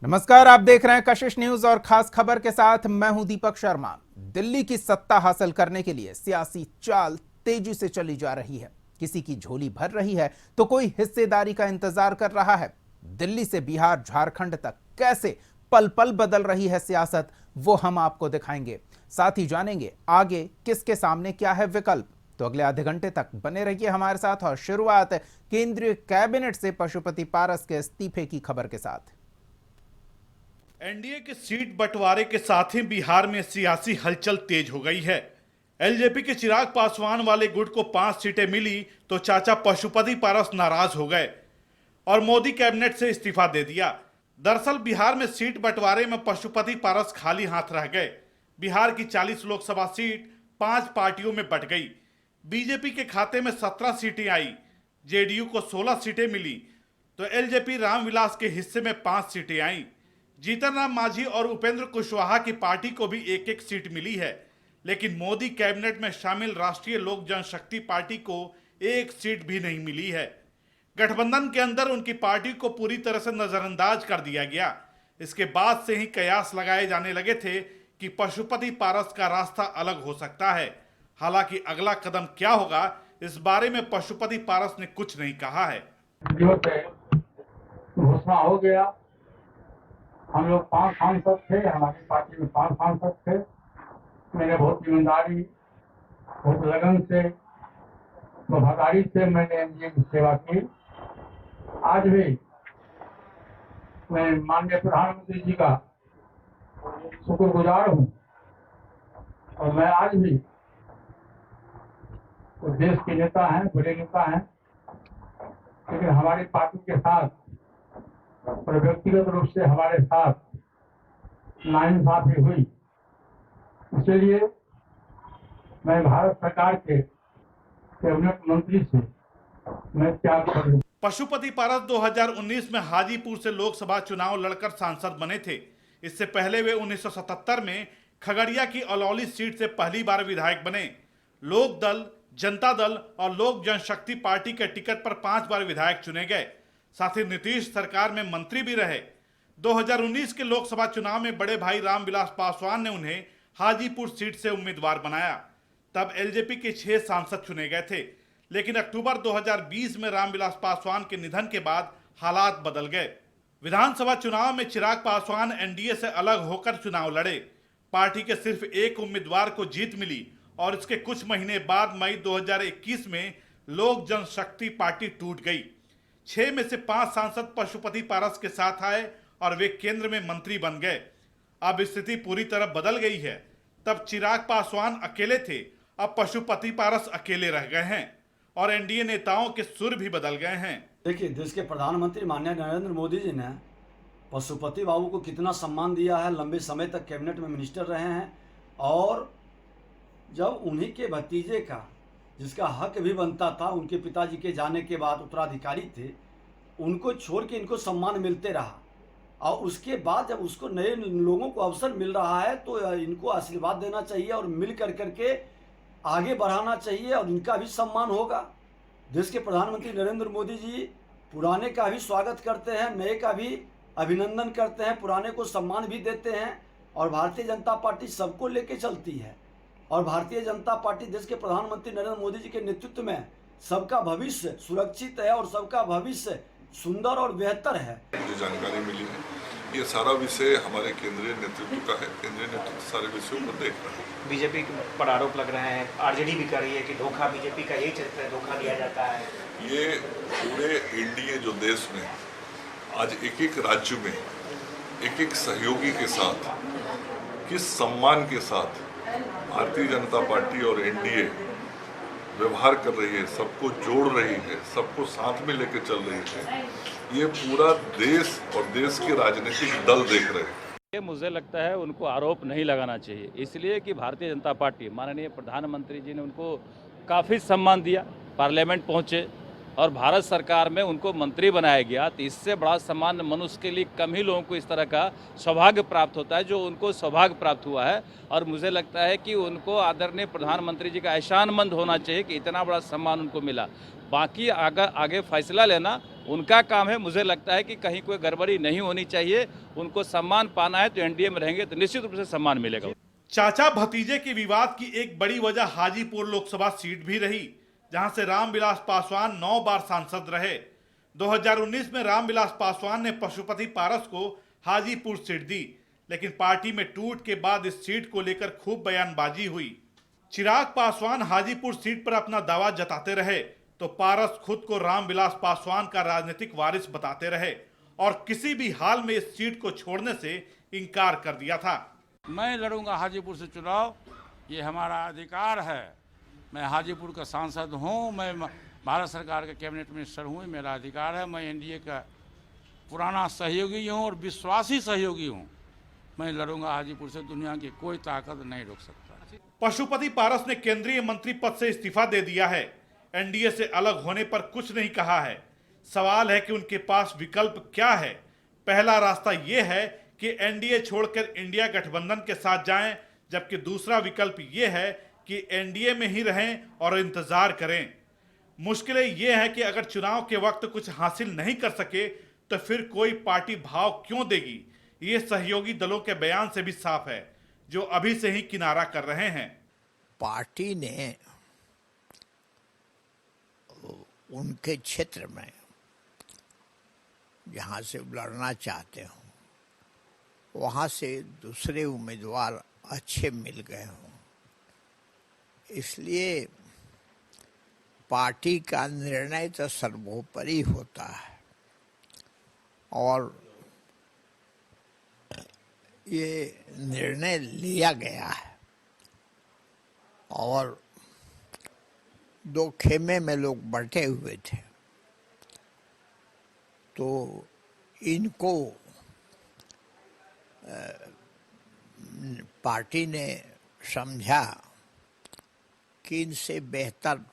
नमस्कार, आप देख रहे हैं कशिश न्यूज और खास खबर के साथ मैं हूं दीपक शर्मा। दिल्ली की सत्ता हासिल करने के लिए सियासी चाल तेजी से चली जा रही है। किसी की झोली भर रही है तो कोई हिस्सेदारी का इंतजार कर रहा है। दिल्ली से बिहार झारखंड तक कैसे पल पल बदल रही है सियासत, वो हम आपको दिखाएंगे। साथ ही जानेंगे आगे किसके सामने क्या है विकल्प। तो अगले आधे घंटे तक बने रहिए हमारे साथ। और शुरुआत केंद्रीय कैबिनेट से पशुपति पारस के इस्तीफे की खबर के साथ। एनडीए के सीट बंटवारे के साथ ही बिहार में सियासी हलचल तेज हो गई है। एलजेपी के चिराग पासवान वाले गुट को 5 सीटें मिली तो चाचा पशुपति पारस नाराज हो गए और मोदी कैबिनेट से इस्तीफा दे दिया। दरअसल बिहार में सीट बंटवारे में पशुपति पारस खाली हाथ रह गए। बिहार की 40 लोकसभा सीट 5 पार्टियों में बंट गई। बीजेपी के खाते में 17 सीटें आई, जेडीयू को 16 सीटें मिली तो एलजेपी रामविलास के हिस्से में 5 सीटें आई। जीतन राम मांझी और उपेंद्र कुशवाहा की पार्टी को भी एक एक सीट मिली है, लेकिन मोदी कैबिनेट में शामिल राष्ट्रीय लोक जनशक्ति पार्टी को एक सीट भी नहीं मिली है। गठबंधन के अंदर उनकी पार्टी को पूरी तरह से नजरअंदाज कर दिया गया। इसके बाद से ही कयास लगाए जाने लगे थे कि पशुपति पारस का रास्ता अलग हो सकता है। हालांकि अगला कदम क्या होगा, इस बारे में पशुपति पारस ने कुछ नहीं कहा है। घोषणा हो गया। हम लोग 5 सांसद थे, हमारी पार्टी में 5 सांसद थे। मैंने बहुत ईमानदारी, बहुत लगन से, वफादारी से मैंने एनडीए की सेवा की। आज भी मैं माननीय प्रधानमंत्री जी का शुक्रगुजार हूँ और मैं आज भी तो देश के नेता हैं, बड़े नेता हैं, लेकिन हमारी पार्टी के साथ और व्यक्तिगत रूप से हमारे साथ नाइंसाफी हुई। इसलिए मैं भारत सरकार के कैबिनेट मंत्री से मैं त्याग कर लूं। पशुपति पारस 2019 में हाजीपुर से लोकसभा चुनाव लड़कर सांसद बने थे। इससे पहले वे 1977 में खगड़िया की अलौली सीट से पहली बार विधायक बने। लोक दल, जनता दल और लोक जनशक्ति पार्टी के टिकट पर 5 बार विधायक चुने गए। साथ ही नीतीश सरकार में मंत्री भी रहे। 2019 के लोकसभा चुनाव में बड़े भाई रामविलास पासवान ने उन्हें हाजीपुर सीट से उम्मीदवार बनाया। तब एलजेपी के 6 सांसद चुने गए थे, लेकिन अक्टूबर 2020 में रामविलास पासवान के निधन के बाद हालात बदल गए। विधानसभा चुनाव में चिराग पासवान एनडीए से अलग होकर चुनाव लड़े। पार्टी के सिर्फ एक उम्मीदवार को जीत मिली और इसके कुछ महीने बाद मई 2021 में लोक जनशक्ति पार्टी टूट गई। 6 में से 5 सांसद पशुपति पारस के साथ आए और वे केंद्र में मंत्री बन गए। अब स्थिति पूरी तरह बदल गई है। तब चिराग पासवान अकेले थे, अब पशुपति पारस अकेले रह गए हैं और एनडीए नेताओं के सुर भी बदल गए हैं। देखिए, देश के प्रधानमंत्री माननीय नरेंद्र मोदी जी ने पशुपति बाबू को कितना सम्मान दिया है। लंबे समय तक कैबिनेट में मिनिस्टर रहे हैं और जब उन्हीं के भतीजे का, जिसका हक भी बनता था, उनके पिताजी के जाने के बाद उत्तराधिकारी थे, उनको छोड़ के इनको सम्मान मिलते रहा। और उसके बाद जब उसको नए लोगों को अवसर मिल रहा है तो इनको आशीर्वाद देना चाहिए और मिल कर करके आगे बढ़ाना चाहिए और इनका भी सम्मान होगा। देश के प्रधानमंत्री नरेंद्र मोदी जी पुराने का भी स्वागत करते हैं, नए का भी अभिनंदन करते हैं, पुराने को सम्मान भी देते हैं और भारतीय जनता पार्टी सबको लेके चलती है। और भारतीय जनता पार्टी देश के प्रधानमंत्री नरेंद्र मोदी जी के नेतृत्व में सबका भविष्य सुरक्षित है और सबका भविष्य सुंदर और बेहतर है। मुझे जानकारी मिली है, ये सारा विषय हमारे केंद्रीय नेतृत्व का है। केंद्रीय नेतृत्व सारे विषयों को देख रहा है। बीजेपी पर आरोप लग रहे हैं, आरजेडी भी कर रही है कि धोखा, बीजेपी का यही चरित्र है, धोखा दिया जाता है। ये पूरे एनडीए जो देश में आज एक एक राज्य में एक एक सहयोगी के साथ किस सम्मान के साथ भारतीय जनता पार्टी और एनडीए व्यवहार कर रही है, सबको जोड़ रही है, सबको साथ में लेकर चल रही है, ये पूरा देश और देश के राजनीतिक दल देख रहे हैं। ये मुझे लगता है उनको आरोप नहीं लगाना चाहिए, इसलिए कि भारतीय जनता पार्टी, माननीय प्रधानमंत्री जी ने उनको काफ़ी सम्मान दिया, पार्लियामेंट पहुँचे और भारत सरकार में उनको मंत्री बनाया गया। तो इससे बड़ा सम्मान मनुष्य के लिए कम ही लोगों को इस तरह का सौभाग्य प्राप्त होता है जो उनको सौभाग्य प्राप्त हुआ है। और मुझे लगता है कि उनको आदरणीय प्रधानमंत्री जी का एहसानमंद होना चाहिए कि इतना बड़ा सम्मान उनको मिला। बाकी आगे फैसला लेना उनका काम है। मुझे लगता है कि कहीं कोई गड़बड़ी नहीं होनी चाहिए। उनको सम्मान पाना है तो एनडीए में रहेंगे तो निश्चित रूप से सम्मान मिलेगा। चाचा भतीजे के विवाद की एक बड़ी वजह हाजीपुर लोकसभा सीट भी रही, जहां से रामविलास पासवान 9 बार सांसद रहे। 2019 में रामविलास पासवान ने पशुपति पारस को हाजीपुर सीट दी, लेकिन पार्टी में टूट के बाद इस सीट को लेकर खूब बयानबाजी हुई। चिराग पासवान हाजीपुर सीट पर अपना दावा जताते रहे तो पारस खुद को रामविलास पासवान का राजनीतिक वारिस बताते रहे और किसी भी हाल में इस सीट को छोड़ने से इनकार कर दिया था। मैं लड़ूंगा हाजीपुर से चुनाव, ये हमारा अधिकार है। मैं हाजीपुर का सांसद हूँ, मैं भारत सरकार का कैबिनेट मिनिस्टर हूँ, मेरा अधिकार है। मैं एनडीए का पुराना सहयोगी हूँ और विश्वासी सहयोगी हूँ। मैं लड़ूंगा हाजीपुर से, दुनिया की कोई ताकत नहीं रोक सकता। पशुपति पारस ने केंद्रीय मंत्री पद से इस्तीफा दे दिया है। एनडीए से अलग होने पर कुछ नहीं कहा है। सवाल है कि उनके पास विकल्प क्या है। पहला रास्ता यह है कि एनडीए छोड़कर इंडिया गठबंधन के साथ जाएं, जबकि दूसरा विकल्प यह है कि एनडीए में ही रहें और इंतजार करें। मुश्किलें यह है कि अगर चुनाव के वक्त कुछ हासिल नहीं कर सके तो फिर कोई पार्टी भाव क्यों देगी। ये सहयोगी दलों के बयान से भी साफ है, जो अभी से ही किनारा कर रहे हैं। पार्टी ने उनके क्षेत्र में जहां से लड़ना चाहते हो वहां से दूसरे उम्मीदवार अच्छे मिल गए हों, इसलिए पार्टी का निर्णय तो सर्वोपरि होता है और ये निर्णय लिया गया है और दो खेमे में लोग बंटे हुए थे, तो इनको पार्टी ने समझा कि इनसे बेहतर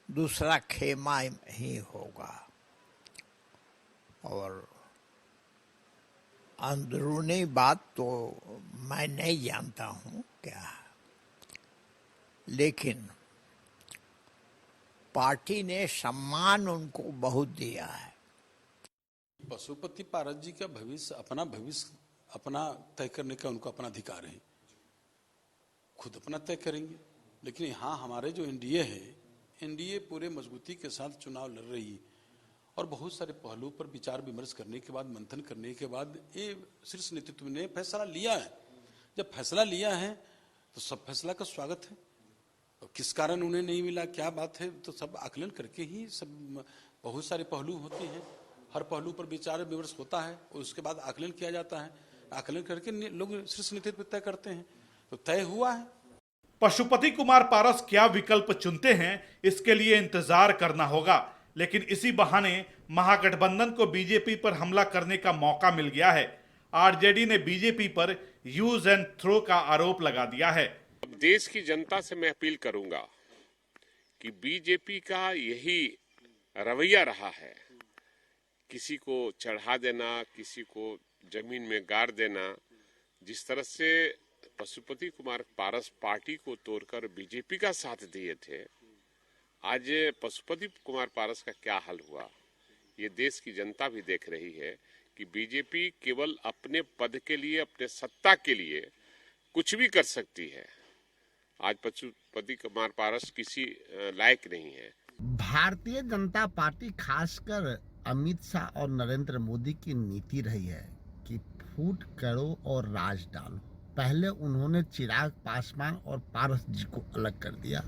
दूसरा खेमा ही होगा और अंदरूनी बात तो मैं नहीं जानता हूँ क्या, लेकिन पार्टी ने सम्मान उनको बहुत दिया है। पशुपति पारस जी का भविष्य अपना तय करने का उनको अपना अधिकार है, खुद अपना तय करेंगे। लेकिन यहाँ हमारे जो एनडीए है, एनडीए पूरे मजबूती के साथ चुनाव लड़ रही और बहुत सारे पहलुओं पर विचार विमर्श करने के बाद, मंथन करने के बाद ये शीर्ष नेतृत्व ने फैसला लिया है। जब फैसला लिया है तो सब फैसला का स्वागत है। और किस कारण उन्हें नहीं मिला, क्या बात है, तो सब आकलन करके ही सब बहुत सारे पहलू होते हैं, हर पहलू पर विचार विमर्श होता है और उसके बाद आकलन किया जाता है। आकलन करके लोग शीर्ष नेतृत्व तय करते हैं, तो तय हुआ है। पशुपति कुमार पारस क्या विकल्प चुनते हैं, इसके लिए इंतजार करना होगा। लेकिन इसी बहाने महागठबंधन को बीजेपी पर हमला करने का मौका मिल गया है। आरजेडी ने बीजेपी पर यूज एंड थ्रो का आरोप लगा दिया है। अब देश की जनता से मैं अपील करूंगा कि बीजेपी का यही रवैया रहा है, किसी को चढ़ा देना, किसी को जमीन में गाड़ देना। जिस तरह से पशुपति कुमार पारस पार्टी को तोड़कर बीजेपी का साथ दिए थे, आज पशुपति कुमार पारस का क्या हाल हुआ, ये देश की जनता भी देख रही है कि बीजेपी केवल अपने पद के लिए, अपने सत्ता के लिए कुछ भी कर सकती है। आज पशुपति कुमार पारस किसी लायक नहीं है। भारतीय जनता पार्टी खासकर अमित शाह और नरेंद्र मोदी की नीति रही है कि फूट करो और राज डालो। पहले उन्होंने चिराग पासवान और पारस जी को अलग कर दिया,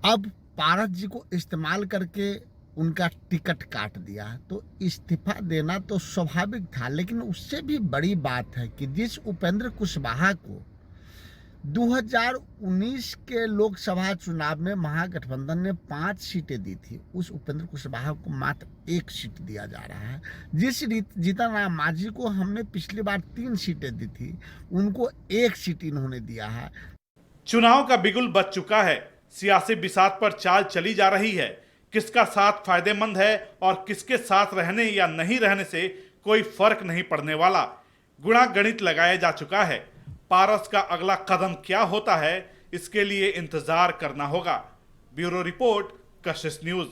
अब पारस जी को इस्तेमाल करके उनका टिकट काट दिया, तो इस्तीफा देना तो स्वाभाविक था। लेकिन उससे भी बड़ी बात है कि जिस उपेंद्र कुशवाहा को 2019 के लोकसभा चुनाव में महागठबंधन ने 5 सीटें दी थी, उस उपेंद्र कुशवाहा को मात्र 1 सीट दिया जा रहा है। जिस जीतन राम मांझी को हमने पिछली बार 3 सीटें दी थी, उनको 1 सीट इन्होंने दिया है। चुनाव का बिगुल बज चुका है, सियासी बिसात पर चाल चली जा रही है। किसका साथ फायदेमंद है और किसके साथ रहने या नहीं रहने से कोई फर्क नहीं पड़ने वाला। गुणा गणित लगाया जा चुका है। पारस का अगला कदम क्या होता है, इसके लिए इंतजार करना होगा। ब्यूरो रिपोर्ट, कशिश न्यूज।